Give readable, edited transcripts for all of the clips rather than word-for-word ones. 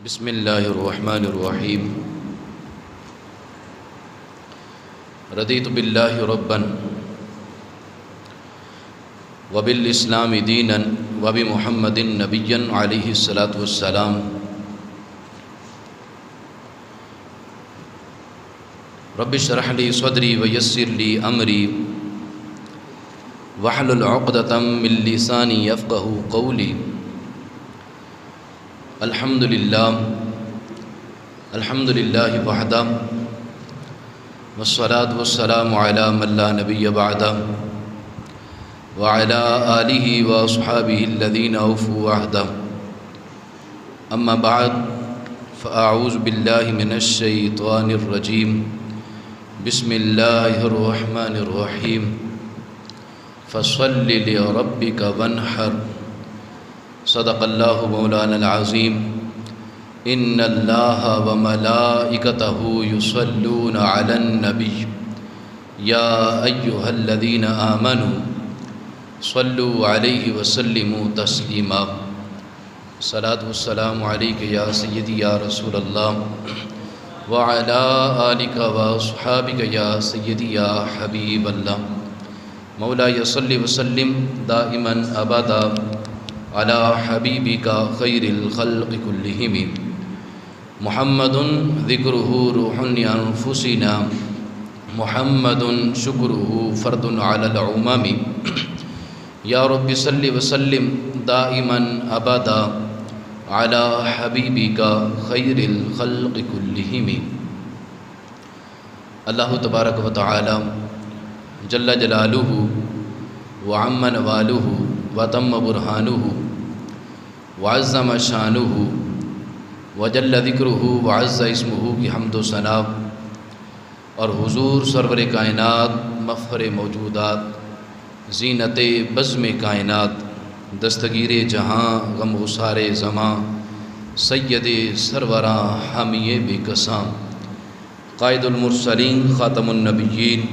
بسم اللہ الرحمن الرحیم رضیت باللہ ربا وبالاسلام دینا وبمحمد نبیا علیہ الصلاۃ والسلام۔ رب اشرح لی صدری ویسر لی امری واحلل عقدۃ من لسانی یفقہوا قولی۔ الحمد للہ وحدہ والصلاة والسلام علی من لا نبی بعدہ وعلی آلہ واصحابہ الذین اوفوا عہدہ۔ اما بعد فاعوذ باللہ من الشیطان الرجیم۔ بسم اللہ الرحمن الرحیم۔ فصل لربک وانحر۔ صدق اللہ مولانا العظیم۔ ان اللہ وملائکتہ یصلون علی النبی یا ایہا الذین آمنوا صلوا علیہ وسلموا تسلیما۔ صلاۃ والسلام علیک یا سیدی یا رسول اللہ وعلی آلک واصحابک یا سیدی یا حبیب اللہ۔ مولایا صلی وسلم دائما ابدا علی حبیبک خیر الخلق کلہم۔ محمد ذکرہ روح انفسنا، محمد شکرہ فرد علی الامم۔ یا رب صلی وسلم دائما ابدا علی حبیبک خیر الخلق کلہم۔ اللہ تبارک و تعالی جل جلالہ وعم نوالہ وتم برہانہ وعظم شانہ وجل ذکرہ وعز اسمہ کی حمد و ثنا، اور حضور سرور کائنات مفخر موجودات زینت بزم کائنات دستگیر جہاں غم گسار زماں سید سروراں حامی بے کساں قائد المرسلین خاتم النبیین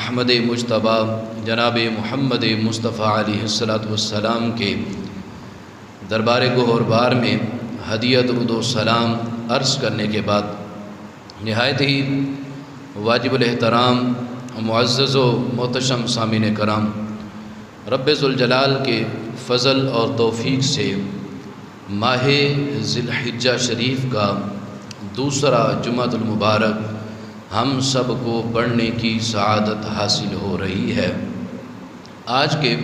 احمد مجتبیٰ جناب محمد مصطفیٰ علیہ الصلاۃ والسلام کے دربار گہر بار میں ہدیت درود و سلام عرض کرنے کے بعد نہایت ہی واجب الاحترام معزز و محتشم سامعین کرام، رب ذوالجلال کے فضل اور توفیق سے ماہ ذی الحجہ شریف کا دوسرا جمعۃ المبارک ہم سب کو پڑھنے کی سعادت حاصل ہو رہی ہے۔ آج کے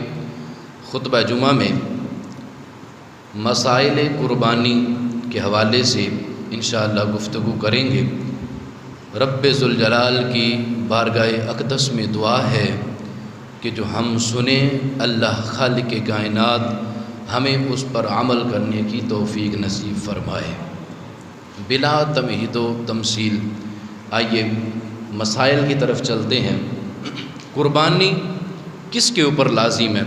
خطبہ جمعہ میں مسائل قربانی کے حوالے سے انشاءاللہ گفتگو کریں گے۔ رب ذوالجلال کی بارگاہ اقدس میں دعا ہے کہ جو ہم سنیں اللہ خالق کائنات ہمیں اس پر عمل کرنے کی توفیق نصیب فرمائے۔ بلا تمہید و تمثیل آئیے مسائل کی طرف چلتے ہیں۔ قربانی کس کے اوپر لازم ہے؟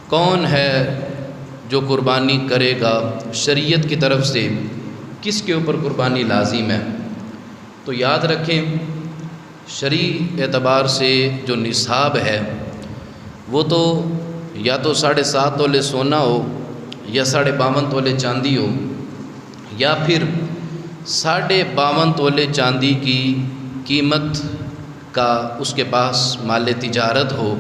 کون ہے جو قربانی کرے گا؟ شریعت کی طرف سے کس کے اوپر قربانی لازم ہے؟ تو یاد رکھیں، شرعی اعتبار سے جو نصاب ہے وہ تو یا تو 7.5 تولے سونا ہو یا 52.5 تولے چاندی ہو، یا پھر 52.5 تولے چاندی کی قیمت کا اس کے پاس مال تجارت ہو،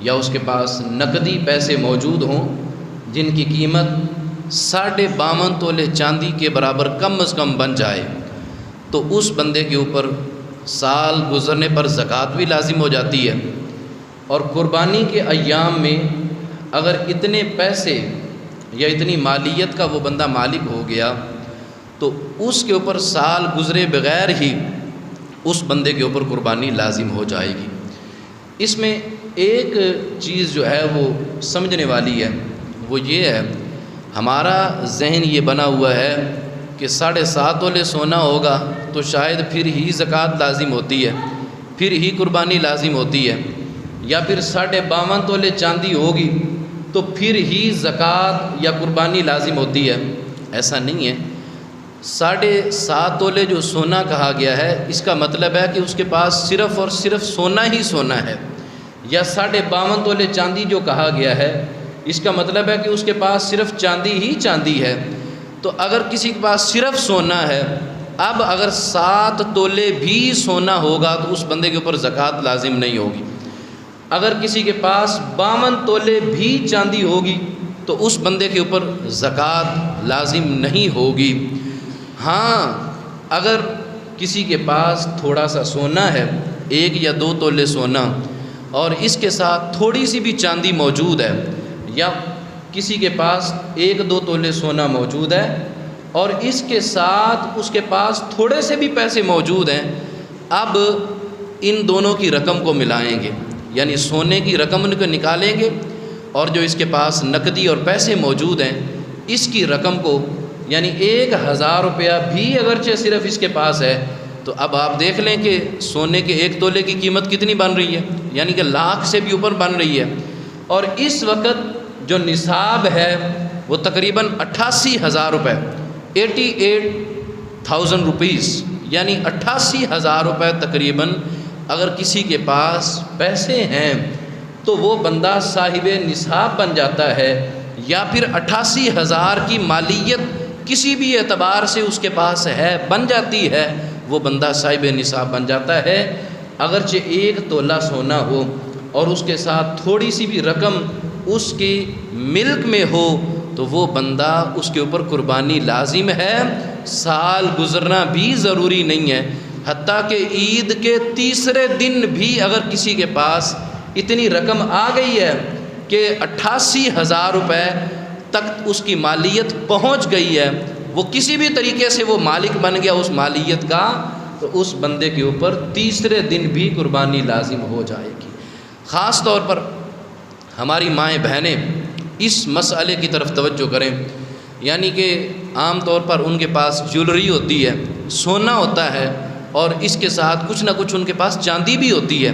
یا اس کے پاس نقدی پیسے موجود ہوں جن کی قیمت 52.5 تولے چاندی کے برابر کم از کم بن جائے، تو اس بندے کے اوپر سال گزرنے پر زکوٰۃ بھی لازم ہو جاتی ہے۔ اور قربانی کے ایام میں اگر اتنے پیسے یا اتنی مالیت کا وہ بندہ مالک ہو گیا تو اس کے اوپر سال گزرے بغیر ہی اس بندے کے اوپر قربانی لازم ہو جائے گی۔ اس میں ایک چیز جو ہے وہ سمجھنے والی ہے، وہ یہ ہے، ہمارا ذہن یہ بنا ہوا ہے کہ 7.5 تولے سونا ہوگا تو شاید پھر ہی زکوٰۃ لازم ہوتی ہے، پھر ہی قربانی لازم ہوتی ہے، یا پھر 52.5 تولے چاندی ہوگی تو پھر ہی زکوٰۃ یا قربانی لازم ہوتی ہے۔ ایسا نہیں ہے۔ 7.5 تولے جو سونا کہا گیا ہے اس کا مطلب ہے کہ اس کے پاس صرف اور صرف سونا ہی سونا ہے، یا 52.5 تولے چاندی جو کہا گیا ہے اس کا مطلب ہے کہ اس کے پاس صرف چاندی ہی چاندی ہے۔ تو اگر کسی کے پاس صرف سونا ہے، اب اگر 7 تولے بھی سونا ہوگا تو اس بندے کے اوپر زکوٰۃ لازم نہیں ہوگی۔ اگر کسی کے پاس 52 تولے بھی چاندی ہوگی تو اس بندے کے اوپر زکوٰۃ لازم نہیں ہوگی۔ ہاں اگر کسی کے پاس تھوڑا سا سونا ہے، 1 یا 2 تولے سونا، اور اس کے ساتھ تھوڑی سی بھی چاندی موجود ہے، یا کسی کے پاس 1-2 تولے سونا موجود ہے اور اس کے ساتھ اس کے پاس تھوڑے سے بھی پیسے موجود ہیں، اب ان دونوں کی رقم کو ملائیں گے، یعنی سونے کی رقم ان کو نکالیں گے اور جو اس کے پاس نقدی اور پیسے موجود ہیں اس کی رقم کو، یعنی 1000 روپیہ بھی اگرچہ صرف اس کے پاس ہے تو اب آپ دیکھ لیں کہ سونے کے 1 تولے کی قیمت کتنی بن رہی ہے، یعنی کہ لاکھ سے بھی اوپر بن رہی ہے۔ اور اس وقت جو نصاب ہے وہ تقریباً 88,000 روپے، 88,000 روپیز، یعنی 88,000 روپے تقریباً اگر کسی کے پاس پیسے ہیں تو وہ بندہ صاحب نصاب بن جاتا ہے، یا پھر 88,000 کی مالیت کسی بھی اعتبار سے اس کے پاس ہے، بن جاتی ہے، وہ بندہ صاحب نصاب بن جاتا ہے۔ اگرچہ 1 تولہ سونا ہو اور اس کے ساتھ تھوڑی سی بھی رقم اس کی ملک میں ہو تو وہ بندہ اس کے اوپر قربانی لازم ہے، سال گزرنا بھی ضروری نہیں ہے۔ حتیٰ کہ عید کے تیسرے دن بھی اگر کسی کے پاس اتنی رقم آ گئی ہے کہ 88,000 روپے تک اس کی مالیت پہنچ گئی ہے، وہ کسی بھی طریقے سے وہ مالک بن گیا اس مالیت کا، تو اس بندے کے اوپر تیسرے دن بھی قربانی لازم ہو جائے گی۔ خاص طور پر ہماری مائیں بہنیں اس مسئلے کی طرف توجہ کریں، یعنی کہ عام طور پر ان کے پاس جولری ہوتی ہے، سونا ہوتا ہے، اور اس کے ساتھ کچھ نہ کچھ ان کے پاس چاندی بھی ہوتی ہے،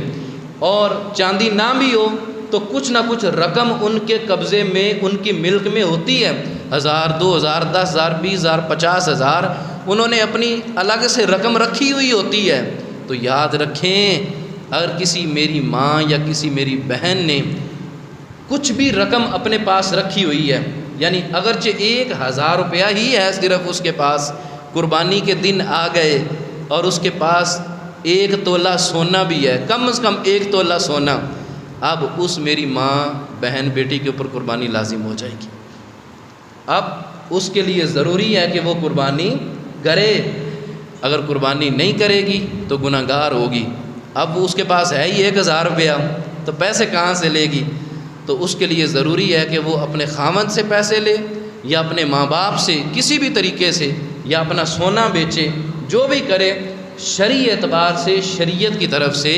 اور چاندی نہ بھی ہو تو کچھ نہ کچھ رقم ان کے قبضے میں، ان کی ملک میں ہوتی ہے، 1000 2000 10,000 20,000 50,000 انہوں نے اپنی الگ سے رقم رکھی ہوئی ہوتی ہے۔ تو یاد رکھیں اگر کسی میری ماں یا کسی میری بہن نے کچھ بھی رقم اپنے پاس رکھی ہوئی ہے، یعنی اگرچہ 1000 روپیہ ہی ہے صرف اس کے پاس، قربانی کے دن آ گئے اور اس کے پاس 1 تولہ سونا بھی ہے، کم از کم 1 تولہ سونا، اب اس میری ماں بہن بیٹی کے اوپر قربانی لازم ہو جائے گی۔ اب اس کے لیے ضروری ہے کہ وہ قربانی کرے، اگر قربانی نہیں کرے گی تو گناہ گار ہوگی۔ اب اس کے پاس ہے ہی 1000 روپیہ تو پیسے کہاں سے لے گی؟ تو اس کے لیے ضروری ہے کہ وہ اپنے خاوند سے پیسے لے یا اپنے ماں باپ سے کسی بھی طریقے سے، یا اپنا سونا بیچے، جو بھی کرے شرعی اعتبار سے، شریعت کی طرف سے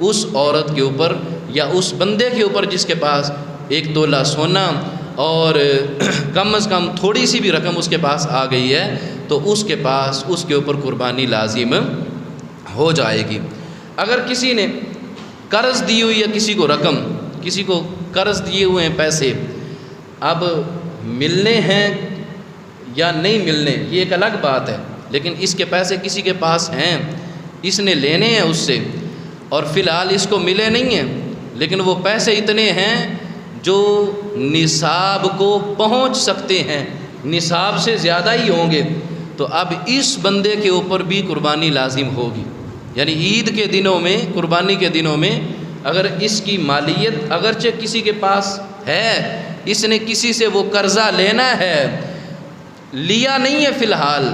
اس عورت کے اوپر یا اس بندے کے اوپر جس کے پاس 1 تولہ سونا اور کم از کم تھوڑی سی بھی رقم اس کے پاس آ گئی ہے تو اس کے پاس اس کے اوپر قربانی لازم ہو جائے گی۔ اگر کسی نے قرض دی ہوئی ہے کسی کو رقم، کسی کو قرض دیے ہوئے ہیں پیسے، اب ملنے ہیں یا نہیں ملنے یہ ایک الگ بات ہے، لیکن اس کے پیسے کسی کے پاس ہیں، اس نے لینے ہیں اس سے، اور فی الحال اس کو ملے نہیں ہیں، لیکن وہ پیسے اتنے ہیں جو نصاب کو پہنچ سکتے ہیں، نصاب سے زیادہ ہی ہوں گے، تو اب اس بندے کے اوپر بھی قربانی لازم ہوگی۔ یعنی عید کے دنوں میں، قربانی کے دنوں میں اگر اس کی مالیت اگرچہ کسی کے پاس ہے، اس نے کسی سے وہ قرضہ لینا ہے، لیا نہیں ہے فی الحال،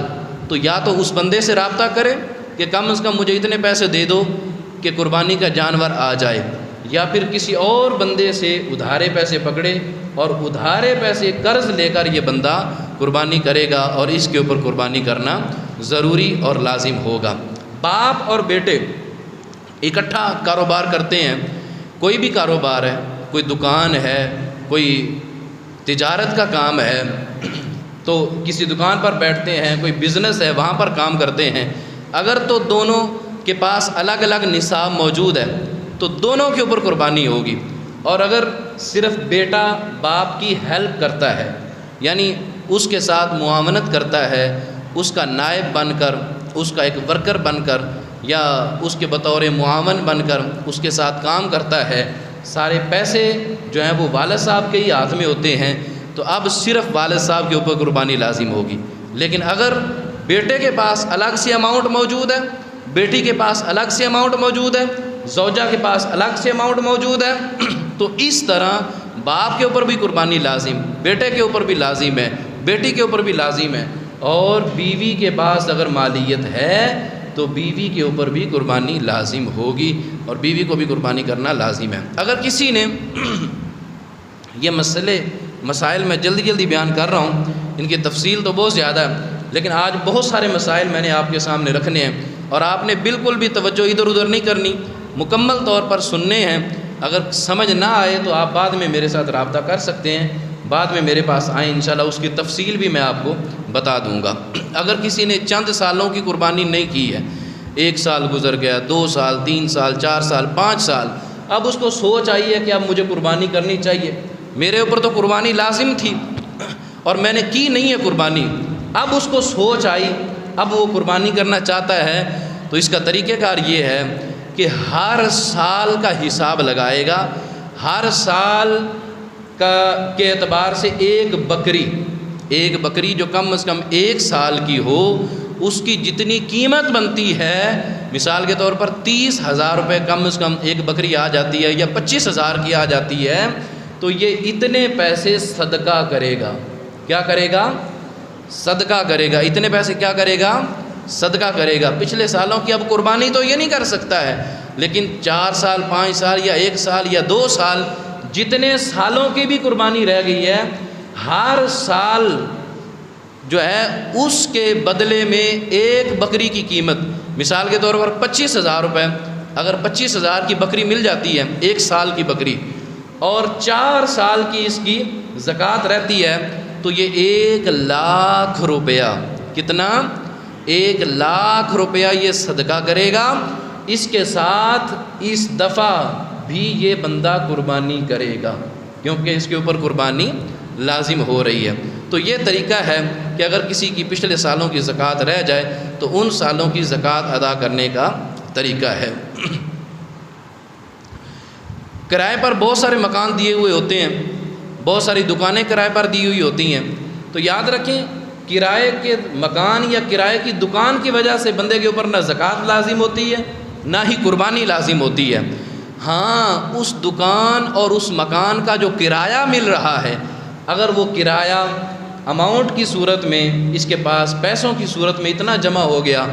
تو یا تو اس بندے سے رابطہ کرے کہ کم از کم مجھے اتنے پیسے دے دو کہ قربانی کا جانور آ جائے، یا پھر کسی اور بندے سے ادھارے پیسے پکڑے اور ادھارے پیسے قرض لے کر یہ بندہ قربانی کرے گا، اور اس کے اوپر قربانی کرنا ضروری اور لازم ہوگا۔ باپ اور بیٹے اکٹھا کاروبار کرتے ہیں، کوئی بھی کاروبار ہے، کوئی دکان ہے، کوئی تجارت کا کام ہے، تو کسی دکان پر بیٹھتے ہیں، کوئی بزنس ہے وہاں پر کام کرتے ہیں، اگر تو دونوں کے پاس الگ الگ نصاب موجود ہے تو دونوں کے اوپر قربانی ہوگی، اور اگر صرف بیٹا باپ کی ہیلپ کرتا ہے، یعنی اس کے ساتھ معاونت کرتا ہے، اس کا نائب بن کر، اس کا ایک ورکر بن کر، یا اس کے بطور معاون بن کر اس کے ساتھ کام کرتا ہے، سارے پیسے جو ہیں وہ والد صاحب کے ہی ہاتھ میں ہوتے ہیں، تو اب صرف والد صاحب کے اوپر قربانی لازم ہوگی۔ لیکن اگر بیٹے کے پاس الگ سے اماؤنٹ موجود ہے، بیٹی کے پاس الگ سے اماؤنٹ موجود ہے، زوجہ کے پاس الگ سے اماؤنٹ موجود ہے، تو اس طرح باپ کے اوپر بھی قربانی لازم، بیٹے کے اوپر بھی لازم ہے، بیٹی کے اوپر بھی لازم ہے، اور بیوی کے پاس اگر مالیت ہے تو بیوی کے اوپر بھی قربانی لازم ہوگی، اور بیوی کو بھی قربانی کرنا لازم ہے۔ اگر کسی نے یہ مسائل میں جلدی بیان کر رہا ہوں، ان کی تفصیل تو بہت زیادہ ہے، لیکن آج بہت سارے مسائل میں نے آپ کے سامنے رکھنے ہیں، اور آپ نے بالکل بھی توجہ ادھر ادھر نہیں کرنی، مکمل طور پر سننے ہیں۔ اگر سمجھ نہ آئے تو آپ بعد میں میرے ساتھ رابطہ کر سکتے ہیں، بعد میں میرے پاس آئیں، انشاءاللہ اس کی تفصیل بھی میں آپ کو بتا دوں گا۔ اگر کسی نے چند سالوں کی قربانی نہیں کی ہے، 1 سال گزر گیا، 2 سال، 3 سال، 4 سال، 5 سال، اب اس کو سوچ آئی ہے کہ اب مجھے قربانی کرنی چاہیے، میرے اوپر تو قربانی لازم تھی اور میں نے کی نہیں ہے قربانی، اب اس کو سوچ آئی، اب وہ قربانی کرنا چاہتا ہے، تو اس کا طریقہ کار یہ ہے کہ ہر سال کا حساب لگائے گا، ہر سال کے اعتبار سے ایک بکری جو کم از کم 1 سال کی ہو، اس کی جتنی قیمت بنتی ہے، مثال کے طور پر 30,000 روپے کم از کم ایک بکری آ جاتی ہے، یا 25,000 کی آ جاتی ہے، تو یہ اتنے پیسے صدقہ کرے گا۔ کیا کرے گا؟ صدقہ کرے گا۔ اتنے پیسے کیا کرے گا؟ صدقہ کرے گا۔ پچھلے سالوں کی اب قربانی تو یہ نہیں کر سکتا ہے، لیکن 4 سال، 5 سال، یا 1 سال، یا 2 سال، جتنے سالوں کی بھی قربانی رہ گئی ہے، ہر سال جو ہے اس کے بدلے میں ایک بکری کی قیمت، مثال کے طور پر 25,000 روپے، اگر 25,000 کی بکری مل جاتی ہے، 1 سال کی بکری، اور 4 سال کی اس کی زکوٰۃ رہتی ہے، تو یہ 1,00,000 روپیہ، کتنا؟ 1,00,000 روپیہ یہ صدقہ کرے گا۔ اس کے ساتھ اس دفعہ بھی یہ بندہ قربانی کرے گا، کیونکہ اس کے اوپر قربانی لازم ہو رہی ہے۔ تو یہ طریقہ ہے کہ اگر کسی کی پچھلے سالوں کی زکوٰۃ رہ جائے تو ان سالوں کی زکوٰۃ ادا کرنے کا طریقہ ہے۔ کرائے پر بہت سارے مکان دیے ہوئے ہوتے ہیں، بہت ساری دکانیں کرائے پر دی ہوئی ہوتی ہیں، تو یاد رکھیں کرائے کے مکان یا کرائے کی دکان کی وجہ سے بندے کے اوپر نہ زکوٰۃ لازم ہوتی ہے، نہ ہی قربانی لازم ہوتی ہے۔ ہاں، اس دکان اور اس مکان کا جو کرایہ مل رہا ہے، اگر وہ کرایہ اماؤنٹ کی صورت میں، اس کے پاس پیسوں کی صورت میں اتنا جمع ہو گیا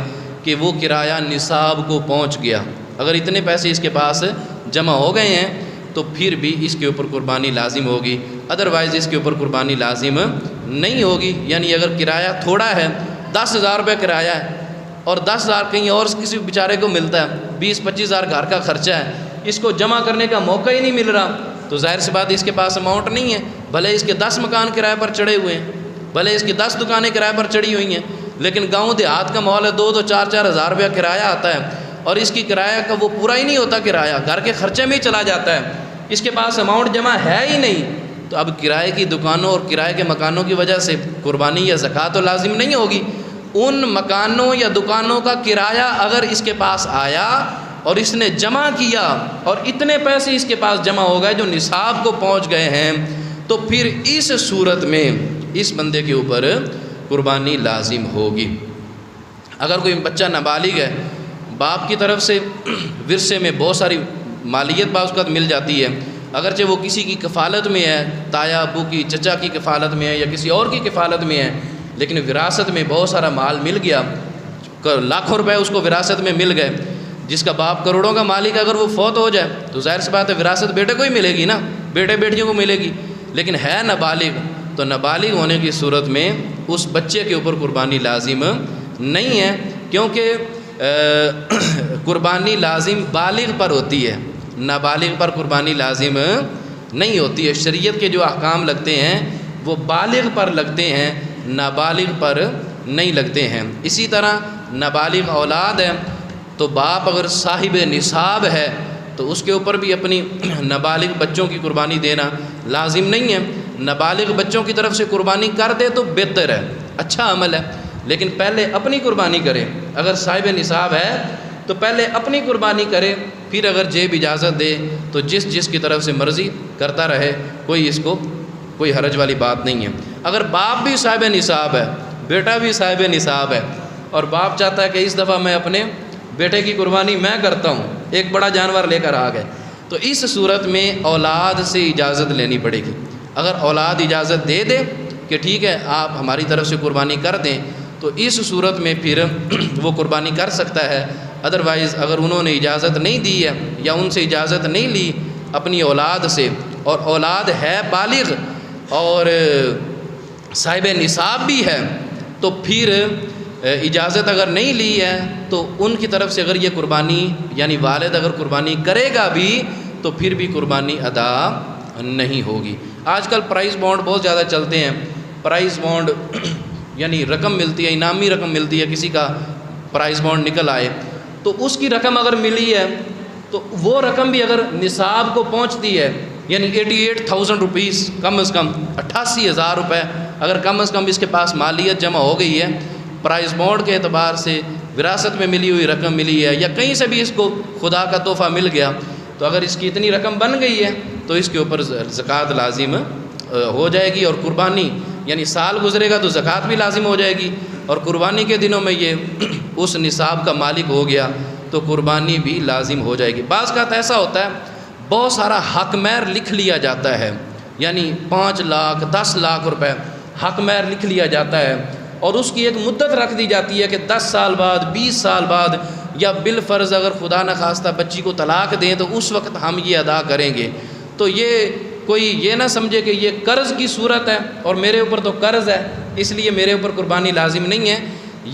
کہ وہ کرایہ نصاب کو پہنچ گیا، اگر اتنے پیسے اس کے پاس جمع ہو گئے ہیں تو پھر بھی اس کے اوپر قربانی لازم ہوگی، ادروائز اس کے اوپر قربانی لازم نہیں ہوگی۔ یعنی اگر کرایہ تھوڑا ہے، 10,000 روپے کرایہ ہے، اور 10,000 کہیں اور کسی بیچارے کو ملتا ہے، 20-25,000 گھر کا خرچہ ہے، اس کو جمع کرنے کا موقع ہی نہیں مل رہا، تو ظاہر سی بات اس کے پاس اماؤنٹ نہیں ہے، بھلے اس کے 10 مکان کرائے پر چڑھے ہوئے ہیں، بھلے اس کی 10 دکانیں کرائے پر چڑھی ہوئی ہیں، لیکن گاؤں دیہات کا ماحول ہے، 2-4 ہزار روپیہ کرایہ آتا ہے، اور اس کی کرایہ کا وہ پورا ہی نہیں ہوتا، کرایہ گھر کے خرچے میں ہی چلا جاتا ہے، اس کے پاس اماؤنٹ جمع ہے ہی نہیں، تو اب کرائے کی دکانوں اور کرائے کے مکانوں کی وجہ سے قربانی یا زکوٰۃ تو لازم نہیں ہوگی۔ ان مکانوں یا دکانوں کا کرایہ اگر اس کے پاس آیا اور اس نے جمع کیا اور اتنے پیسے اس کے پاس جمع ہو گئے جو نصاب کو پہنچ گئے ہیں، تو پھر اس صورت میں اس بندے کے اوپر قربانی لازم ہوگی۔ اگر کوئی بچہ نابالغ ہے، باپ کی طرف سے ورثے میں بہت ساری مالیت بعض اوقات مل جاتی ہے، اگرچہ وہ کسی کی کفالت میں ہے، تایا ابو کی، چچا کی کفالت میں ہے، یا کسی اور کی کفالت میں ہے، لیکن وراثت میں بہت سارا مال مل گیا، لاکھوں روپے اس کو وراثت میں مل گئے، جس کا باپ کروڑوں کا مالک اگر وہ فوت ہو جائے تو ظاہر سی بات ہے وراثت بیٹے کو ہی ملے گی نا، بیٹے بیٹیوں کو ملے گی، لیکن ہے نابالغ، تو نابالغ ہونے کی صورت میں اس بچے کے اوپر قربانی لازم نہیں ہے، کیونکہ قربانی لازم بالغ پر ہوتی ہے، نابالغ پر قربانی لازم نہیں ہوتی ہے۔ شریعت کے جو احکام لگتے ہیں وہ بالغ پر لگتے ہیں، نابالغ پر نہیں لگتے ہیں۔ اسی طرح نابالغ اولاد ہے تو باپ اگر صاحب نصاب ہے تو اس کے اوپر بھی اپنی نابالغ بچوں کی قربانی دینا لازم نہیں ہے۔ نابالغ بچوں کی طرف سے قربانی کر دے تو بہتر ہے، اچھا عمل ہے، لیکن پہلے اپنی قربانی کرے۔ اگر صاحب نصاب ہے تو پہلے اپنی قربانی کرے، پھر اگر جیب اجازت دے تو جس کی طرف سے مرضی کرتا رہے، کوئی اس کو کوئی حرج والی بات نہیں ہے۔ اگر باپ بھی صاحب نصاب ہے، بیٹا بھی صاحب نصاب ہے، اور باپ چاہتا ہے کہ اس دفعہ میں اپنے بیٹے کی قربانی میں کرتا ہوں، ایک بڑا جانور لے کر آ گئے، تو اس صورت میں اولاد سے اجازت لینی پڑے گی۔ اگر اولاد اجازت دے دے کہ ٹھیک ہے آپ ہماری طرف سے قربانی کر دیں، تو اس صورت میں پھر وہ قربانی کر سکتا ہے۔ ادروائز اگر انہوں نے اجازت نہیں دی ہے یا ان سے اجازت نہیں لی اپنی اولاد سے، اور اولاد ہے بالغ اور صاحب نصاب بھی ہے، تو پھر اجازت اگر نہیں لی ہے تو ان کی طرف سے اگر یہ قربانی یعنی والد اگر قربانی کرے گا بھی تو پھر بھی قربانی ادا نہیں ہوگی۔ آج کل پرائز بانڈ بہت زیادہ چلتے ہیں، پرائز بانڈ یعنی رقم ملتی ہے، انعامی رقم ملتی ہے، کسی کا پرائز بانڈ نکل آئے تو اس کی رقم اگر ملی ہے تو وہ رقم بھی اگر نصاب کو پہنچتی ہے یعنی 88,000 روپیز، کم از کم 88,000 روپے اگر کم از کم اس کے پاس مالیت جمع ہو گئی ہے، پرائز بانڈ کے اعتبار سے وراثت میں ملی ہوئی رقم ملی ہے یا کہیں سے بھی اس کو خدا کا تحفہ مل گیا، تو اگر اس کی اتنی رقم بن گئی ہے تو اس کے اوپر زکوٰۃ لازم ہو جائے گی، اور قربانی یعنی سال گزرے گا تو زکوٰۃ بھی لازم ہو جائے گی، اور قربانی کے دنوں میں یہ اس نصاب کا مالک ہو گیا تو قربانی بھی لازم ہو جائے گی۔ بعض کا ایسا ہوتا ہے بہت سارا حق مہر لکھ لیا جاتا ہے، یعنی 5 لاکھ 10 لاکھ روپے حق مہر لکھ لیا جاتا ہے، اور اس کی ایک مدت رکھ دی جاتی ہے کہ 10 سال بعد 20 سال بعد یا بالفرض اگر خدا نخواستہ بچی کو طلاق دیں تو اس وقت ہم یہ ادا کریں گے۔ تو یہ کوئی یہ نہ سمجھے کہ یہ قرض کی صورت ہے اور میرے اوپر تو قرض ہے اس لیے میرے اوپر قربانی لازم نہیں ہے،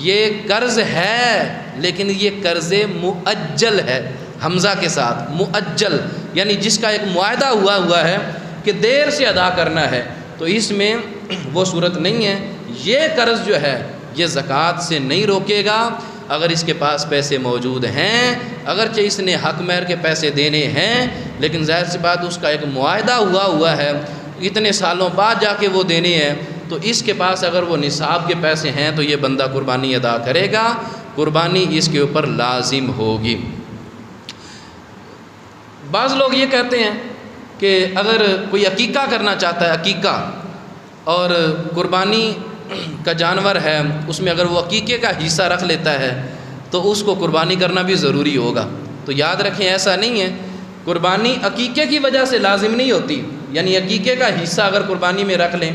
یہ قرض ہے لیکن یہ قرض مؤجل ہے، حمزہ کے ساتھ مؤجل، یعنی جس کا ایک معاہدہ ہوا ہے کہ دیر سے ادا کرنا ہے، تو اس میں وہ صورت نہیں ہے۔ یہ قرض جو ہے یہ زکوٰۃ سے نہیں روکے گا اگر اس کے پاس پیسے موجود ہیں، اگرچہ اس نے حق مہر کے پیسے دینے ہیں لیکن ظاہر سی بات اس کا ایک معاہدہ ہوا ہے، اتنے سالوں بعد جا کے وہ دینے ہیں، تو اس کے پاس اگر وہ نصاب کے پیسے ہیں تو یہ بندہ قربانی ادا کرے گا، قربانی اس کے اوپر لازم ہوگی۔ بعض لوگ یہ کہتے ہیں کہ اگر کوئی عقیقہ کرنا چاہتا ہے، عقیقہ اور قربانی کا جانور ہے اس میں اگر وہ عقیقے کا حصہ رکھ لیتا ہے تو اس کو قربانی کرنا بھی ضروری ہوگا، تو یاد رکھیں ایسا نہیں ہے، قربانی عقیقے کی وجہ سے لازم نہیں ہوتی، یعنی عقیقے کا حصہ اگر قربانی میں رکھ لیں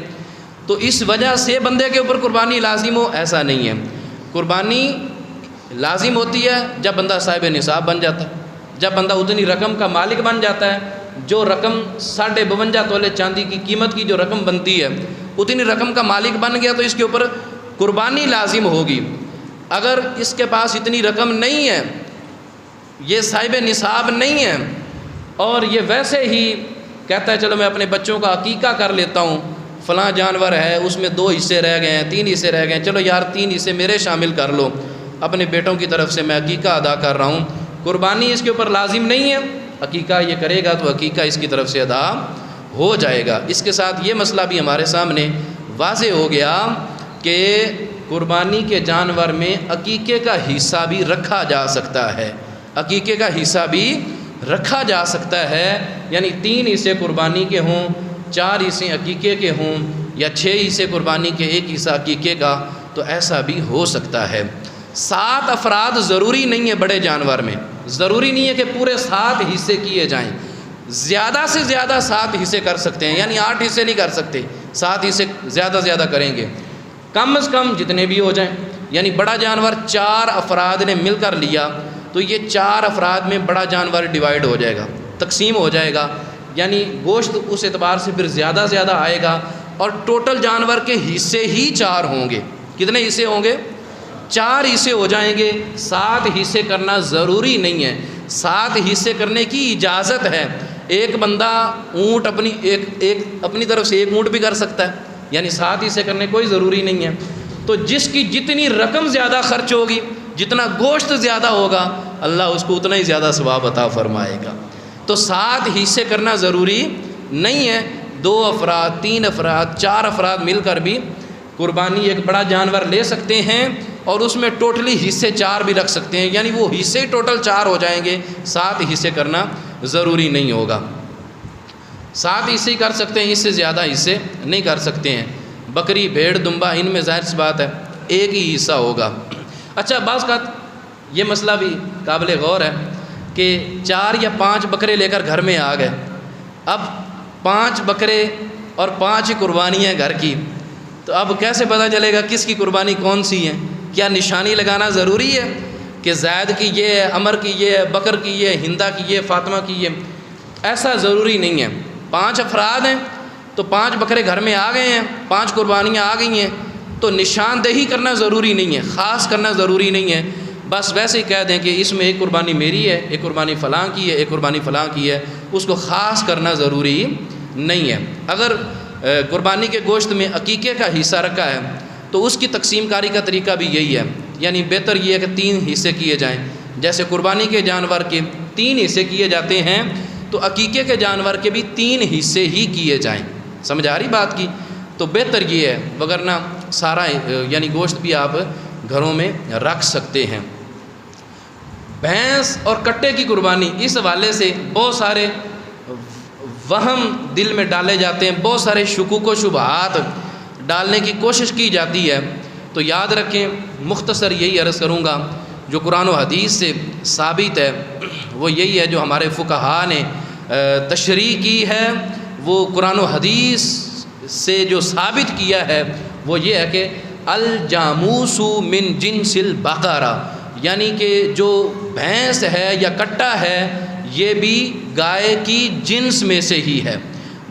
تو اس وجہ سے بندے کے اوپر قربانی لازم ہو، ایسا نہیں ہے۔ قربانی لازم ہوتی ہے جب بندہ صاحب نصاب بن جاتا ہے، جب بندہ اتنی رقم کا مالک بن جاتا ہے، جو رقم 52.5 تولے چاندی کی قیمت کی جو رقم بنتی ہے اتنی رقم کا مالک بن گیا تو اس کے اوپر قربانی لازم ہوگی۔ اگر اس کے پاس اتنی رقم نہیں ہے، یہ صاحب نصاب نہیں ہے اور یہ ویسے ہی کہتا ہے چلو میں اپنے بچوں کا عقیقہ کر لیتا ہوں، فلاں جانور ہے اس میں 2 حصے رہ گئے ہیں 3 حصے رہ گئے ہیں، چلو یار 3 حصے میرے شامل کر لو، اپنے بیٹوں کی طرف سے میں عقیقہ ادا کر رہا ہوں، قربانی اس کے اوپر لازم نہیں ہے، عقیقہ یہ کرے گا تو عقیقہ اس کی طرف سے ادا ہو جائے گا۔ اس کے ساتھ یہ مسئلہ بھی ہمارے سامنے واضح ہو گیا کہ قربانی کے جانور میں عقیقے کا حصہ بھی رکھا جا سکتا ہے، عقیقے کا حصہ بھی رکھا جا سکتا ہے، یعنی 3 حصے قربانی کے ہوں، 4 حصے عقیقے کے ہوں یا 6 حصے قربانی کے 1 حصہ عقیقے کا، تو ایسا بھی ہو سکتا ہے۔ 7 افراد ضروری نہیں ہے، بڑے جانور میں ضروری نہیں ہے کہ پورے 7 حصے کیے جائیں، زیادہ سے زیادہ 7 حصے کر سکتے ہیں، یعنی 8 حصے نہیں کر سکتے، 7 حصے زیادہ کریں گے، کم از کم جتنے بھی ہو جائیں، یعنی بڑا جانور 4 افراد نے مل کر لیا تو یہ 4 افراد میں بڑا جانور ڈیوائیڈ ہو جائے گا، تقسیم ہو جائے گا، یعنی گوشت اس اعتبار سے پھر زیادہ آئے گا، اور ٹوٹل جانور کے حصے ہی 4 ہوں گے۔ کتنے حصے ہوں گے؟ 4 حصے ہو جائیں گے۔ 7 حصے کرنا ضروری نہیں ہے، 7 حصے کرنے کی اجازت ہے۔ ایک بندہ اونٹ اپنی طرف سے 1 اونٹ بھی کر سکتا ہے، یعنی 7 حصے کرنے کوئی ضروری نہیں ہے۔ تو جس کی جتنی رقم زیادہ خرچ ہوگی، جتنا گوشت زیادہ ہوگا، اللہ اس کو اتنا ہی زیادہ ثواب عطا فرمائے گا۔ تو 7 حصے کرنا ضروری نہیں ہے، 2 افراد 3 افراد 4 افراد مل کر بھی قربانی ایک بڑا جانور لے سکتے ہیں، اور اس میں ٹوٹلی حصے 4 بھی رکھ سکتے ہیں، یعنی وہ حصے ٹوٹل 4 ہو جائیں گے، 7 حصے کرنا ضروری نہیں ہوگا۔ 7 حصے ہی کر سکتے ہیں، اس سے زیادہ حصے نہیں کر سکتے ہیں۔ بکری، بھیڑ، دمبا، ان میں ظاہر سی بات ہے ایک ہی حصہ ہوگا۔ اچھا، بعض کا یہ مسئلہ بھی قابل غور ہے کہ 4 یا 5 بکرے لے کر گھر میں آ گئے، اب 5 بکرے اور 5 قربانیاں گھر کی، تو اب کیسے پتہ چلے گا کس کی قربانی کون سی ہے؟ کیا نشانی لگانا ضروری ہے کہ زید کی یہ ہے، عمر کی یہ ہے، بکر کی یہ ہے، ہندا کی یہ ہے، فاطمہ کی یہ؟ ایسا ضروری نہیں ہے۔ 5 افراد ہیں تو 5 بکرے گھر میں آ گئے ہیں، 5 قربانیاں آ گئی ہیں، تو نشاندہی کرنا ضروری نہیں ہے، خاص کرنا ضروری نہیں ہے۔ بس ویسے ہی کہہ دیں کہ اس میں ایک قربانی میری ہے، ایک قربانی فلاں کی ہے، ایک قربانی فلاں کی ہے، اس کو خاص کرنا ضروری نہیں ہے۔ اگر قربانی کے گوشت میں عقیقے کا حصہ رکھا ہے تو اس کی تقسیم کاری کا طریقہ بھی یہی ہے، یعنی بہتر یہ ہے کہ 3 حصے کیے جائیں۔ جیسے قربانی کے جانور کے 3 حصے کیے جاتے ہیں تو عقیقے کے جانور کے بھی 3 حصے ہی کیے جائیں۔ سمجھ آ رہی بات کی؟ تو بہتر یہ ہے، وگرنہ سارا یعنی گوشت بھی آپ گھروں میں رکھ سکتے ہیں۔ بھینس اور کٹے کی قربانی، اس حوالے سے بہت سارے وہم دل میں ڈالے جاتے ہیں، بہت سارے شکوک و شبہات ڈالنے کی کوشش کی جاتی ہے۔ تو یاد رکھیں، مختصر یہی عرض کروں گا، جو قرآن و حدیث سے ثابت ہے وہ یہی ہے، جو ہمارے فقہاء نے تشریح کی ہے، وہ قرآن و حدیث سے جو ثابت کیا ہے وہ یہ ہے کہ الجاموس من جنس البقرہ، یعنی کہ جو بھینس ہے یا کٹا ہے یہ بھی گائے کی جنس میں سے ہی ہے۔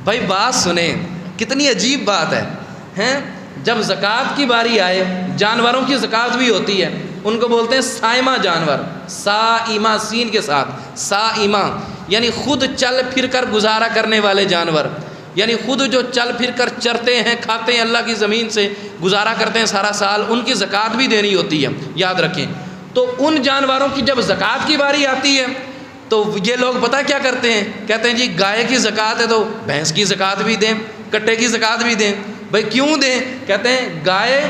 بھائی بات سنیں، کتنی عجیب بات ہے، جب زکوٰۃ کی باری آئے، جانوروں کی زکوٰۃ بھی ہوتی ہے، ان کو بولتے ہیں سائمہ جانور، سائمہ سین کے ساتھ، سائمہ یعنی خود چل پھر کر گزارا کرنے والے جانور، یعنی خود جو چل پھر کر چرتے ہیں، کھاتے ہیں، اللہ کی زمین سے گزارا کرتے ہیں سارا سال، ان کی زکوٰۃ بھی دینی ہوتی ہے، یاد رکھیں۔ تو ان جانوروں کی جب زکوٰۃ کی باری آتی ہے تو یہ لوگ پتہ کیا کرتے ہیں، کہتے ہیں جی گائے کی زکوٰۃ ہے تو بھینس کی زکوٰۃ بھی دیں، کٹے کی زکوٰۃ بھی دیں۔ بھائی کیوں دیں؟ کہتے ہیں گائے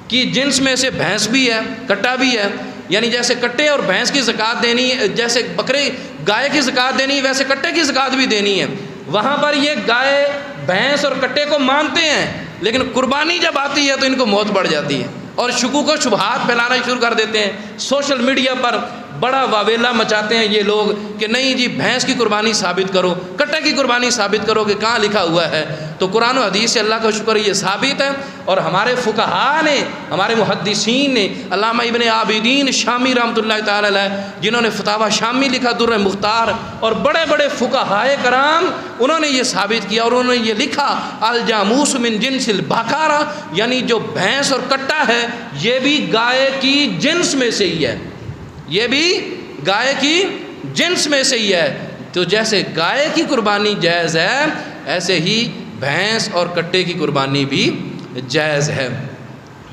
کی جنس میں سے بھینس بھی ہے، کٹا بھی ہے، یعنی جیسے کٹے اور بھینس کی زکوٰۃ دینی، جیسے بکرے گائے کی زکوٰۃ دینی ویسے کٹے کی زکوٰۃ بھی دینی ہے۔ وہاں پر یہ گائے، بھینس اور کٹے کو مانتے ہیں، لیکن قربانی جب آتی ہے تو ان کو موت پڑ جاتی ہے اور شکوک و شبہات پھیلانا شروع کر دیتے ہیں۔ سوشل میڈیا پر بڑا واویلا مچاتے ہیں یہ لوگ کہ نہیں جی بھینس کی قربانی ثابت کرو، کٹے کی قربانی ثابت کرو، کہ کہاں لکھا ہوا ہے؟ تو قرآن و حدیث سے اللہ کا شکر یہ ثابت ہے، اور ہمارے فقہاء نے، ہمارے محدثین نے، علامہ ابن عابدین شامی رحمۃ اللہ تعالی علیہ جنہوں نے فتاوی شامی لکھا، در مختار، اور بڑے بڑے فقہاء کرام، انہوں نے یہ ثابت کیا اور انہوں نے یہ لکھا الجاموس من جنس البقرہ، یعنی جو بھینس اور کٹا ہے یہ بھی گائے کی جنس میں سے ہی ہے، یہ بھی گائے کی جنس میں سے ہی ہے۔ تو جیسے گائے کی قربانی جائز ہے ایسے ہی بھینس اور کٹے کی قربانی بھی جائز ہے۔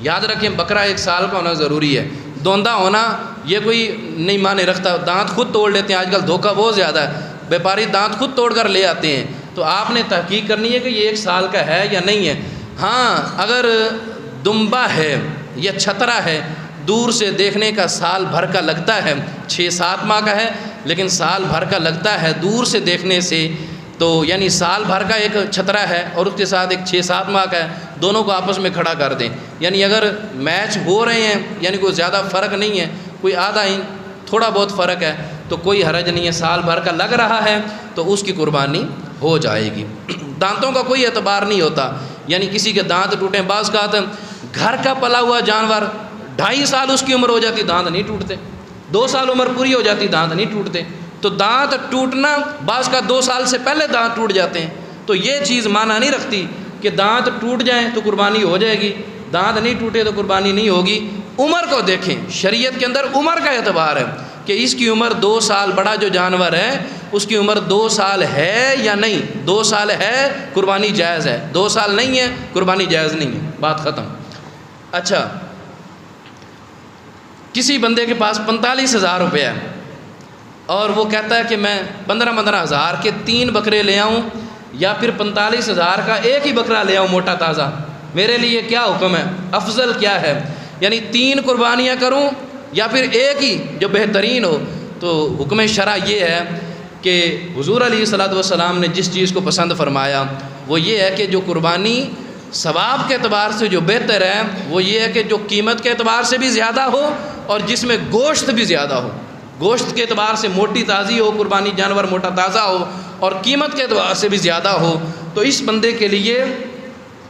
یاد رکھیں بکرا 1 سال کا ہونا ضروری ہے، دوندا ہونا یہ کوئی نہیں مانے رکھتا، دانت خود توڑ لیتے ہیں، آج کل دھوکہ بہت زیادہ ہے، بیپاری دانت خود توڑ کر لے آتے ہیں، تو آپ نے تحقیق کرنی ہے کہ یہ 1 سال کا ہے یا نہیں ہے۔ ہاں اگر دمبا ہے یا چھترا ہے، دور سے دیکھنے کا سال بھر کا لگتا ہے، 6-7 ماہ کا ہے لیکن سال بھر کا لگتا ہے دور سے دیکھنے سے، تو یعنی سال بھر کا ایک چھترا ہے اور اس کے ساتھ ایک 6-7 ماہ کا ہے، دونوں کو آپس میں کھڑا کر دیں، یعنی اگر میچ ہو رہے ہیں، یعنی کوئی زیادہ فرق نہیں ہے، کوئی آدھا انچ تھوڑا بہت فرق ہے تو کوئی حرج نہیں ہے، سال بھر کا لگ رہا ہے تو اس کی قربانی ہو جائے گی۔ دانتوں کا کوئی اعتبار نہیں ہوتا، یعنی کسی کے دانت ٹوٹیں، بعض کا گھر کا پلا ہوا جانور 2.5 سال اس کی عمر ہو جاتی دانت نہیں ٹوٹتے، 2 سال عمر پوری ہو جاتی دانت نہیں ٹوٹتے، تو دانت ٹوٹنا بعض کا 2 سال سے پہلے دانت ٹوٹ جاتے ہیں، تو یہ چیز معنی نہیں رکھتی کہ دانت ٹوٹ جائیں تو قربانی ہو جائے گی، دانت نہیں ٹوٹے تو قربانی نہیں ہوگی۔ عمر کو دیکھیں، شریعت کے اندر عمر کا اعتبار ہے کہ اس کی عمر 2 سال، بڑا جو جانور ہے اس کی عمر 2 سال ہے یا نہیں، 2 سال ہے قربانی جائز ہے، 2 سال نہیں ہے قربانی جائز نہیں ہے، بات ختم۔ اچھا، کسی بندے کے پاس 45,000 روپے ہے اور وہ کہتا ہے کہ میں 15,000 کے 3 بکرے لے آؤں یا پھر 45,000 کا ایک ہی بکرا لے آؤں موٹا تازہ، میرے لیے کیا حکم ہے، افضل کیا ہے، یعنی 3 قربانیاں کروں یا پھر ایک ہی جو بہترین ہو؟ تو حکم شرع یہ ہے کہ حضور علیہ الصلوۃ والسلام نے جس چیز کو پسند فرمایا وہ یہ ہے کہ جو قربانی ثواب کے اعتبار سے جو بہتر ہے وہ یہ ہے کہ جو قیمت کے اعتبار سے بھی زیادہ ہو اور جس میں گوشت بھی زیادہ ہو. گوشت کے اعتبار سے موٹی تازی ہو قربانی، جانور موٹا تازہ ہو، اور قیمت کے اعتبار سے بھی زیادہ ہو. تو اس بندے کے لیے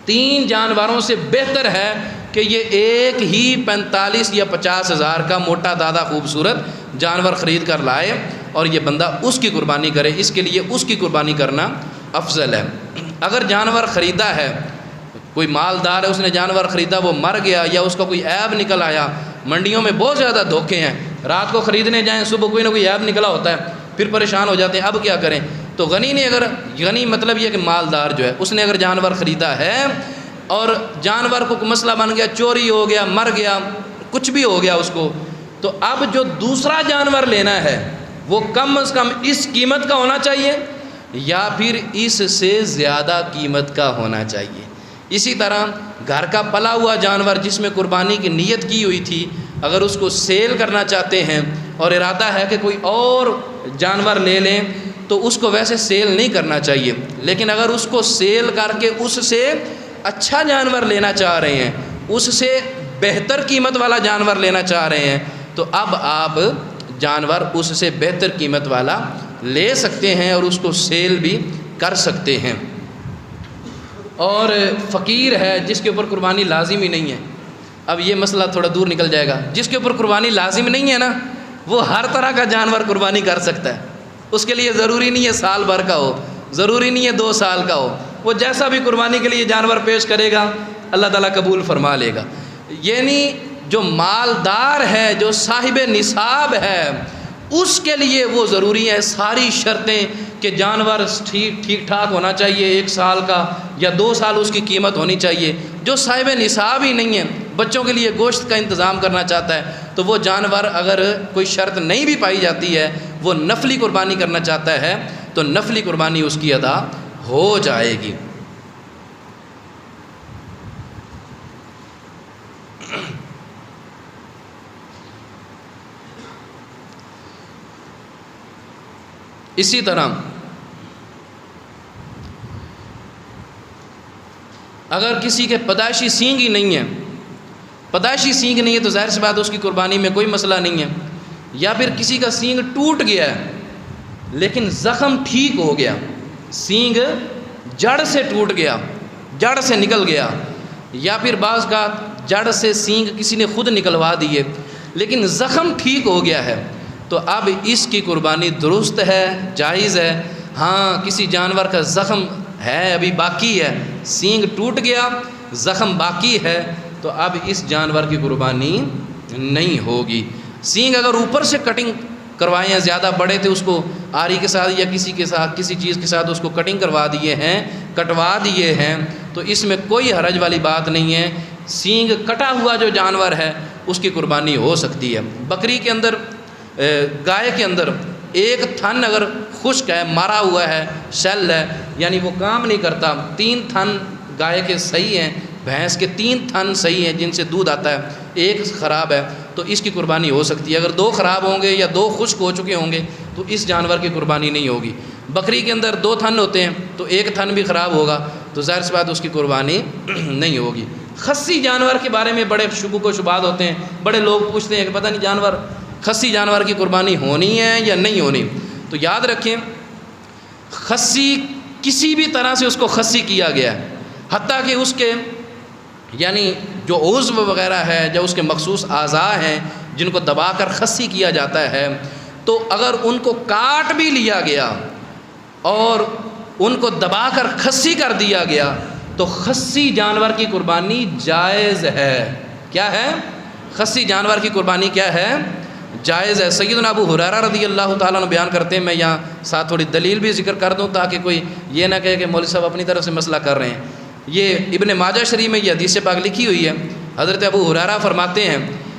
3 جانوروں سے بہتر ہے کہ یہ ایک ہی 45 یا 50 ہزار کا موٹا تازہ خوبصورت جانور خرید کر لائے اور یہ بندہ اس کی قربانی کرے. اس کے لیے اس کی قربانی کرنا افضل ہے. اگر جانور خریدا ہے، کوئی مالدار ہے، اس نے جانور خریدا، وہ مر گیا یا اس کا کوئی عیب نکل آیا. منڈیوں میں بہت زیادہ دھوکے ہیں، رات کو خریدنے جائیں صبح کوئی نہ کوئی عیب نکلا ہوتا ہے، پھر پریشان ہو جاتے ہیں اب کیا کریں. تو غنی مطلب یہ کہ مالدار جو ہے اس نے اگر جانور خریدا ہے اور جانور کو مسئلہ بن گیا، چوری ہو گیا، مر گیا، کچھ بھی ہو گیا اس کو، تو اب جو دوسرا جانور لینا ہے وہ کم از کم اس قیمت کا ہونا چاہیے یا پھر اس سے زیادہ قیمت کا ہونا چاہیے. اسی طرح گھر کا پلا ہوا جانور جس میں قربانی کی نیت کی ہوئی تھی، اگر اس کو سیل کرنا چاہتے ہیں اور ارادہ ہے کہ کوئی اور جانور لے لیں تو اس کو ویسے سیل نہیں کرنا چاہیے. لیکن اگر اس کو سیل کر کے اس سے اچھا جانور لینا چاہ رہے ہیں، اس سے بہتر قیمت والا جانور لینا چاہ رہے ہیں، تو اب آپ جانور اس سے بہتر قیمت والا لے سکتے ہیں اور اس کو سیل بھی کر سکتے ہیں. اور فقیر ہے جس کے اوپر قربانی لازم ہی نہیں ہے، اب یہ مسئلہ تھوڑا دور نکل جائے گا. جس کے اوپر قربانی لازم نہیں ہے نا، وہ ہر طرح کا جانور قربانی کر سکتا ہے. اس کے لیے ضروری نہیں ہے سال بھر کا ہو، ضروری نہیں ہے 2 سال کا ہو، وہ جیسا بھی قربانی کے لیے جانور پیش کرے گا اللہ تعالیٰ قبول فرما لے گا. یعنی جو مالدار ہے، جو صاحب نصاب ہے، اس کے لیے وہ ضروری ہے ساری شرطیں کہ جانور ٹھیک ٹھاک ہونا چاہیے، 1 سال کا یا 2 سال اس کی قیمت ہونی چاہیے. جو صاحب نصاب ہی نہیں ہے، بچوں کے لیے گوشت کا انتظام کرنا چاہتا ہے، تو وہ جانور اگر کوئی شرط نہیں بھی پائی جاتی ہے، وہ نفلی قربانی کرنا چاہتا ہے تو نفلی قربانی اس کی ادا ہو جائے گی. اسی طرح اگر کسی کے پیدائشی سینگ ہی نہیں ہے، پیدائشی سینگ نہیں ہے تو ظاہر سی بات اس کی قربانی میں کوئی مسئلہ نہیں ہے. یا پھر کسی کا سینگ ٹوٹ گیا ہے لیکن زخم ٹھیک ہو گیا، سینگ جڑ سے ٹوٹ گیا، جڑ سے نکل گیا، یا پھر بعض کا جڑ سے سینگ کسی نے خود نکلوا دیے لیکن زخم ٹھیک ہو گیا ہے، تو اب اس کی قربانی درست ہے، جائز ہے. ہاں کسی جانور کا زخم ہے ابھی باقی ہے، سینگ ٹوٹ گیا، زخم باقی ہے، تو اب اس جانور کی قربانی نہیں ہوگی. سینگ اگر اوپر سے کٹنگ کروائے ہیں، زیادہ بڑے تھے، اس کو آری کے ساتھ یا کسی چیز کے ساتھ اس کو کٹنگ کروا دیے ہیں، کٹوا دیے ہیں، تو اس میں کوئی حرج والی بات نہیں ہے. سینگ کٹا ہوا جو جانور ہے اس کی قربانی ہو سکتی ہے. بکری کے اندر، گائے کے اندر ایک تھن اگر خشک ہے، مارا ہوا ہے، شل ہے، یعنی وہ کام نہیں کرتا، 3 تھن گائے کے صحیح ہیں، بھینس کے 3 تھن صحیح ہیں جن سے دودھ آتا ہے، ایک خراب ہے، تو اس کی قربانی ہو سکتی ہے. اگر 2 خراب ہوں گے یا 2 خشک ہو چکے ہوں گے تو اس جانور کی قربانی نہیں ہوگی. بکری کے اندر 2 تھن ہوتے ہیں تو 1 تھن بھی خراب ہوگا تو ظاہر سی بات اس کی قربانی نہیں ہوگی. خصی جانور کے بارے میں بڑے شکوک و شبہات ہوتے ہیں، بڑے لوگ پوچھتے ہیں کہ پتہ نہیں خصی جانور کی قربانی ہونی ہے یا نہیں ہونی. تو یاد رکھیں، خصی کسی بھی طرح سے اس کو خصی کیا گیا ہے، حتیٰ کہ اس کے یعنی جو عضو وغیرہ ہے، جو اس کے مخصوص اعضاء ہیں جن کو دبا کر خصی کیا جاتا ہے، تو اگر ان کو کاٹ بھی لیا گیا اور ان کو دبا کر خصی کر دیا گیا تو خصی جانور کی قربانی جائز ہے. کیا ہے؟ خصی جانور کی قربانی کیا ہے؟ جائز ہے. سیدنا ابو ہریرہ رضی اللہ تعالیٰ عنہ بیان کرتے ہیں، میں یہاں ساتھ تھوڑی دلیل بھی ذکر کر دوں تاکہ کوئی یہ نہ کہے کہ مولوی صاحب اپنی طرف سے مسئلہ کر رہے ہیں. یہ ابن ماجہ شریف میں یہ حدیث پاک لکھی ہوئی ہے. حضرت ابو ہریرہ فرماتے ہیں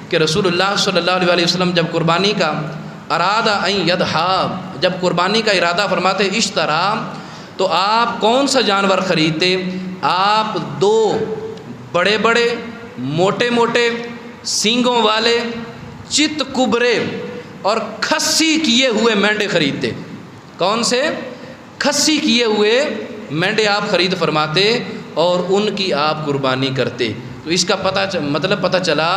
کہ رسول اللہ صلی اللہ علیہ وسلم جب قربانی کا ارادہ ان یضحیٰ، جب قربانی کا ارادہ فرماتے اشترا، تو آپ کون سا جانور خریدتے؟ آپ 2 بڑے بڑے موٹے موٹے سینگوں والے چت کبرے اور کھسی کیے ہوئے مینڈے خریدتے. کون سے؟ کھسی کیے ہوئے مینڈے آپ خرید فرماتے اور ان کی آپ قربانی کرتے۔ تو اس کا مطلب پتہ چلا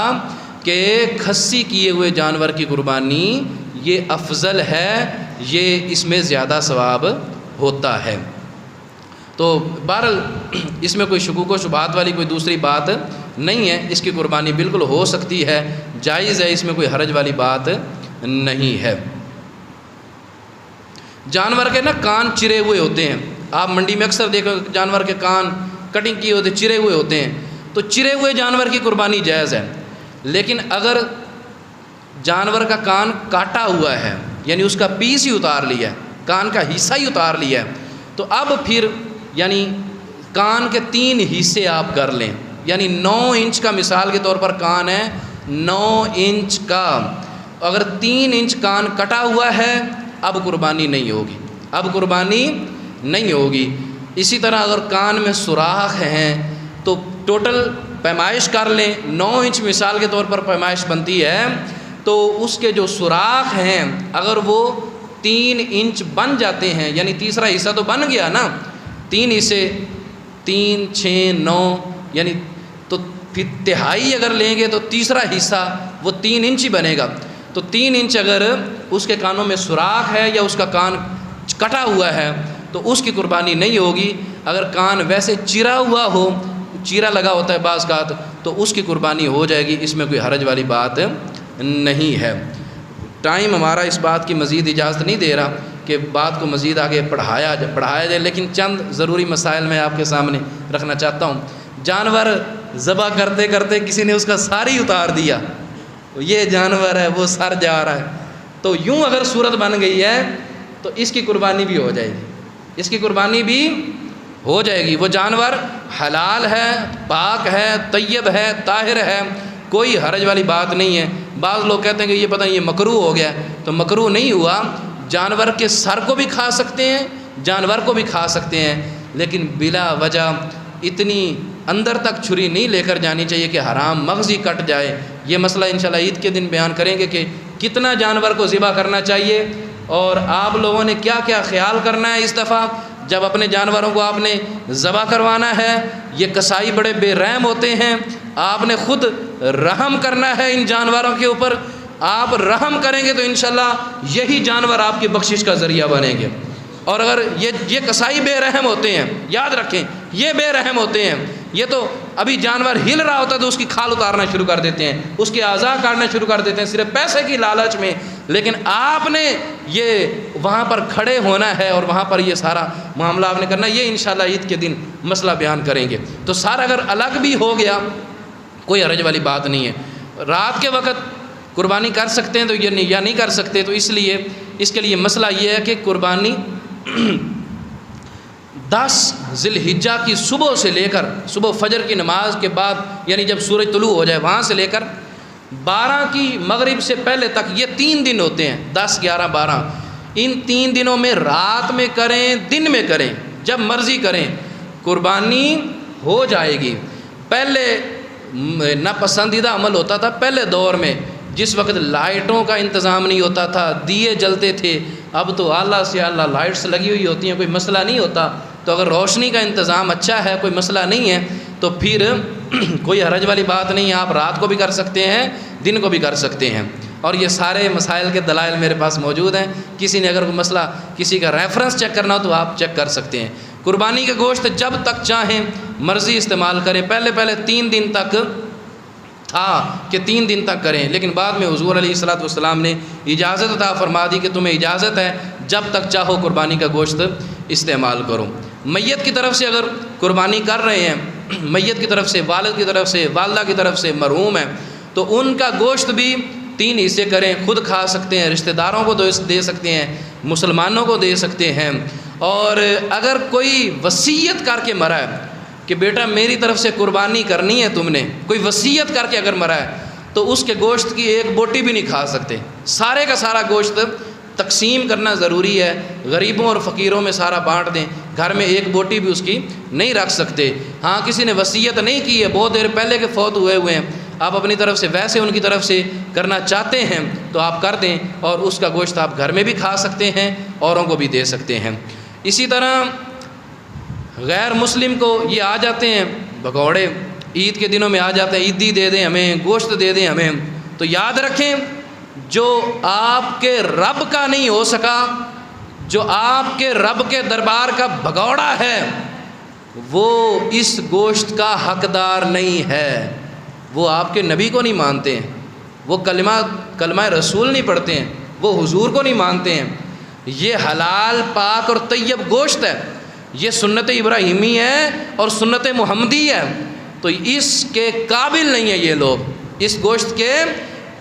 کہ کھسی کیے ہوئے جانور کی قربانی یہ افضل ہے، یہ اس میں زیادہ ثواب ہوتا ہے۔ تو بہرحال اس میں کوئی شکوک و شبہات والی کوئی دوسری بات نہیں ہے، اس کی قربانی بالکل ہو سکتی ہے، جائز ہے، اس میں کوئی حرج والی بات نہیں ہے۔ جانور کے نا کان چرے ہوئے ہوتے ہیں، آپ منڈی میں اکثر دیکھو جانور کے کان کٹنگ کیے ہوتے چرے ہوئے ہوتے ہیں، تو چرے ہوئے جانور کی قربانی جائز ہے۔ لیکن اگر جانور کا کان کاٹا ہوا ہے، یعنی اس کا پیس ہی اتار لیا ہے، کان کا حصہ ہی اتار لیا ہے، تو اب پھر یعنی کان کے 3 حصے آپ کر لیں، یعنی 9 انچ کا مثال کے طور پر کان ہے، 9 انچ کا، اگر 3 انچ کان کٹا ہوا ہے اب قربانی نہیں ہوگی، اب قربانی نہیں ہوگی۔ اسی طرح اگر کان میں سوراخ ہیں تو ٹوٹل پیمائش کر لیں، 9 انچ مثال کے طور پر پیمائش بنتی ہے، تو اس کے جو سوراخ ہیں اگر وہ 3 انچ بن جاتے ہیں، یعنی تیسرا حصہ تو بن گیا نا، 3 حصے 3 6 9 یعنی تو پھر تہائی اگر لیں گے تو تیسرا حصہ وہ 3 انچ ہی بنے گا۔ تو 3 انچ اگر اس کے کانوں میں سوراخ ہے یا اس کا کان کٹا ہوا ہے تو اس کی قربانی نہیں ہوگی۔ اگر کان ویسے چرا ہوا ہو، چیرا لگا ہوتا ہے بعض کا، تو اس کی قربانی ہو جائے گی، اس میں کوئی حرج والی بات نہیں ہے۔ ٹائم ہمارا اس بات کی مزید اجازت نہیں دے رہا کہ بات کو مزید آگے پڑھایا جائے، لیکن چند ضروری مسائل میں آپ کے سامنے رکھنا چاہتا ہوں۔ جانور ذبح کرتے کرتے کسی نے اس کا سر ہی اتار دیا، یہ جانور ہے وہ سر جا رہا ہے، تو یوں اگر صورت بن گئی ہے تو اس کی قربانی بھی ہو جائے گی، اس کی قربانی بھی ہو جائے گی۔ وہ جانور حلال ہے، پاک ہے، طیب ہے، طاہر ہے، کوئی حرج والی بات نہیں ہے۔ بعض لوگ کہتے ہیں کہ یہ پتہ نہیں یہ مکروہ ہو گیا، تو مکروہ نہیں ہوا، جانور کے سر کو بھی کھا سکتے ہیں، جانور کو بھی کھا سکتے ہیں، لیکن بلا وجہ اتنی اندر تک چھری نہیں لے کر جانی چاہیے کہ حرام مغزی کٹ جائے۔ یہ مسئلہ انشاءاللہ عید کے دن بیان کریں گے کہ کتنا جانور کو ذبح کرنا چاہیے اور آپ لوگوں نے کیا کیا خیال کرنا ہے اس دفعہ جب اپنے جانوروں کو آپ نے ذبح کروانا ہے۔ یہ قصائی بڑے بے رحم ہوتے ہیں، آپ نے خود رحم کرنا ہے ان جانوروں کے اوپر، آپ رحم کریں گے تو انشاءاللہ یہی جانور آپ کی بخشش کا ذریعہ بنیں گے۔ اور اگر یہ قصائی بے رحم ہوتے ہیں، یاد رکھیں یہ بے رحم ہوتے ہیں، یہ تو ابھی جانور ہل رہا ہوتا ہے تو اس کی کھال اتارنا شروع کر دیتے ہیں، اس کے اعضاء کاٹنا شروع کر دیتے ہیں صرف پیسے کی لالچ میں۔ لیکن آپ نے یہ وہاں پر کھڑے ہونا ہے اور وہاں پر یہ سارا معاملہ آپ نے کرنا ہے، یہ انشاءاللہ عید کے دن مسئلہ بیان کریں گے۔ تو سارا اگر الگ بھی ہو گیا کوئی حرج والی بات نہیں ہے۔ رات کے وقت قربانی کر سکتے ہیں تو یہ نہیں یا نہیں کر سکتے، تو اس لیے اس کے لیے مسئلہ یہ ہے کہ قربانی 10 ذی الحجہ کی صبح سے لے کر صبح فجر کی نماز کے بعد، یعنی جب سورج طلوع ہو جائے وہاں سے لے کر 12 کی مغرب سے پہلے تک، یہ 3 دن ہوتے ہیں، 10 11 12، ان 3 دنوں میں رات میں کریں دن میں کریں جب مرضی کریں قربانی ہو جائے گی۔ پہلے ناپسندیدہ عمل ہوتا تھا پہلے دور میں، جس وقت لائٹوں کا انتظام نہیں ہوتا تھا، دیے جلتے تھے، اب تو اعلیٰ سے اعلیٰ لائٹس لگی ہوئی ہوتی ہیں، کوئی مسئلہ نہیں ہوتا۔ تو اگر روشنی کا انتظام اچھا ہے، کوئی مسئلہ نہیں ہے، تو پھر کوئی حرج والی بات نہیں ہے، آپ رات کو بھی کر سکتے ہیں، دن کو بھی کر سکتے ہیں۔ اور یہ سارے مسائل کے دلائل میرے پاس موجود ہیں، کسی نے اگر کوئی مسئلہ کسی کا ریفرنس چیک کرنا ہو تو آپ چیک کر سکتے ہیں۔ قربانی کے گوشت جب تک چاہیں مرضی استعمال کریں، پہلے 3 دن تک تھا کہ 3 دن تک کریں، لیکن بعد میں حضور علیہ الصلوۃ والسلام نے اجازت عطا فرما دی کہ تمہیں اجازت ہے جب تک چاہو قربانی کا گوشت استعمال کرو۔ میت کی طرف سے اگر قربانی کر رہے ہیں، میت کی طرف سے، والد کی طرف سے، والدہ کی طرف سے مرحوم ہے، تو ان کا گوشت بھی 3 حصے کریں، خود کھا سکتے ہیں، رشتہ داروں کو دے سکتے ہیں، مسلمانوں کو دے سکتے ہیں۔ اور اگر کوئی وصیت کر کے مرا ہے کہ بیٹا میری طرف سے قربانی کرنی ہے، تم نے کوئی وصیت کر کے اگر مرا ہے تو اس کے گوشت کی 1 بوٹی بھی نہیں کھا سکتے، سارے کا سارا گوشت تقسیم کرنا ضروری ہے، غریبوں اور فقیروں میں سارا بانٹ دیں، گھر میں 1 بوٹی بھی اس کی نہیں رکھ سکتے۔ ہاں کسی نے وصیت نہیں کی ہے، بہت دیر پہلے کے فوت ہوئے ہیں، آپ اپنی طرف سے ویسے ان کی طرف سے کرنا چاہتے ہیں تو آپ کر دیں، اور اس کا گوشت آپ گھر میں بھی کھا سکتے ہیں، اوروں کو بھی دے سکتے ہیں۔ اسی طرح غیر مسلم کو یہ آ جاتے ہیں بھگوڑے، عید کے دنوں میں آ جاتے ہیں، عیدی دے دیں ہمیں، گوشت دے دیں ہمیں، تو یاد رکھیں جو آپ کے رب کا نہیں ہو سکا، جو آپ کے رب کے دربار کا بھگوڑا ہے، وہ اس گوشت کا حقدار نہیں ہے۔ وہ آپ کے نبی کو نہیں مانتے ہیں، وہ کلمہ رسول نہیں پڑھتے ہیں، وہ حضور کو نہیں مانتے ہیں۔ یہ حلال پاک اور طیب گوشت ہے، یہ سنت ابراہیمی ہے اور سنت محمدی ہے، تو اس کے قابل نہیں ہیں یہ لوگ، اس گوشت کے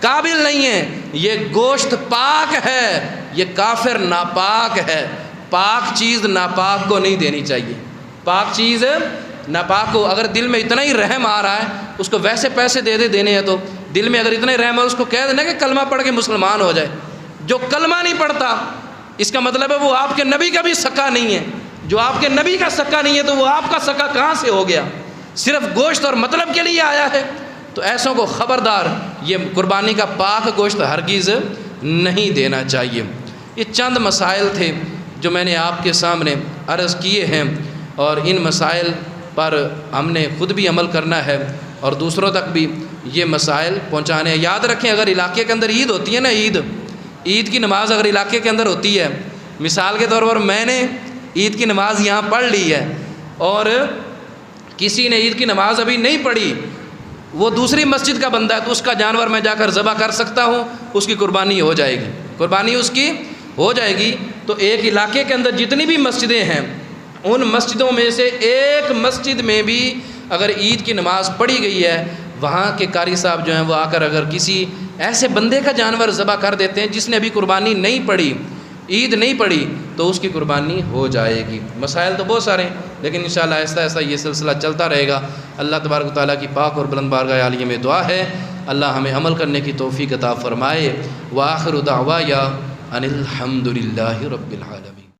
قابل نہیں ہیں۔ یہ گوشت پاک ہے، یہ کافر ناپاک ہے۔ پاک چیز ناپاک کو نہیں دینی چاہیے، پاک چیز ناپاک کو، اگر دل میں اتنا ہی رحم آ رہا ہے اس کو ویسے پیسے دے دینے ہیں، تو دل میں اگر اتنا ہی رحم ہے اس کو کہہ دینا کہ کلمہ پڑھ کے مسلمان ہو جائے۔ جو کلمہ نہیں پڑھتا اس کا مطلب ہے وہ آپ کے نبی کا بھی سکا نہیں ہے، جو آپ کے نبی کا سکا نہیں ہے تو وہ آپ کا سکا کہاں سے ہو گیا؟ صرف گوشت اور مطلب کے لیے آیا ہے، تو ایسوں کو خبردار، یہ قربانی کا پاک گوشت ہرگز نہیں دینا چاہیے۔ یہ چند مسائل تھے جو میں نے آپ کے سامنے عرض کیے ہیں، اور ان مسائل پر ہم نے خود بھی عمل کرنا ہے اور دوسروں تک بھی یہ مسائل پہنچانے ہیں۔ یاد رکھیں اگر علاقے کے اندر عید ہوتی ہے نا، عید کی نماز اگر علاقے کے اندر ہوتی ہے، مثال کے طور پر میں نے عید کی نماز یہاں پڑھ لی ہے اور کسی نے عید کی نماز ابھی نہیں پڑھی، وہ دوسری مسجد کا بندہ ہے، تو اس کا جانور میں جا کر ذبح کر سکتا ہوں، اس کی قربانی ہو جائے گی، قربانی اس کی ہو جائے گی۔ تو ایک علاقے کے اندر جتنی بھی مسجدیں ہیں، ان مسجدوں میں سے ایک مسجد میں بھی اگر عید کی نماز پڑھی گئی ہے، وہاں کے قاری صاحب جو ہیں وہ آ کر اگر کسی ایسے بندے کا جانور ذبح کر دیتے ہیں جس نے ابھی قربانی نہیں پڑھی، عید نہیں پڑھی، تو اس کی قربانی ہو جائے گی۔ مسائل تو بہت سارے ہیں، لیکن انشاءاللہ آہستہ آہستہ یہ سلسلہ چلتا رہے گا۔ اللہ تبارک و تعالیٰ کی پاک اور بلند بارگاہ عالیہ میں دعا ہے اللہ ہمیں عمل کرنے کی توفیق عطا فرمائے۔ وآخر دعوایا ان الحمد للہ رب العالمین۔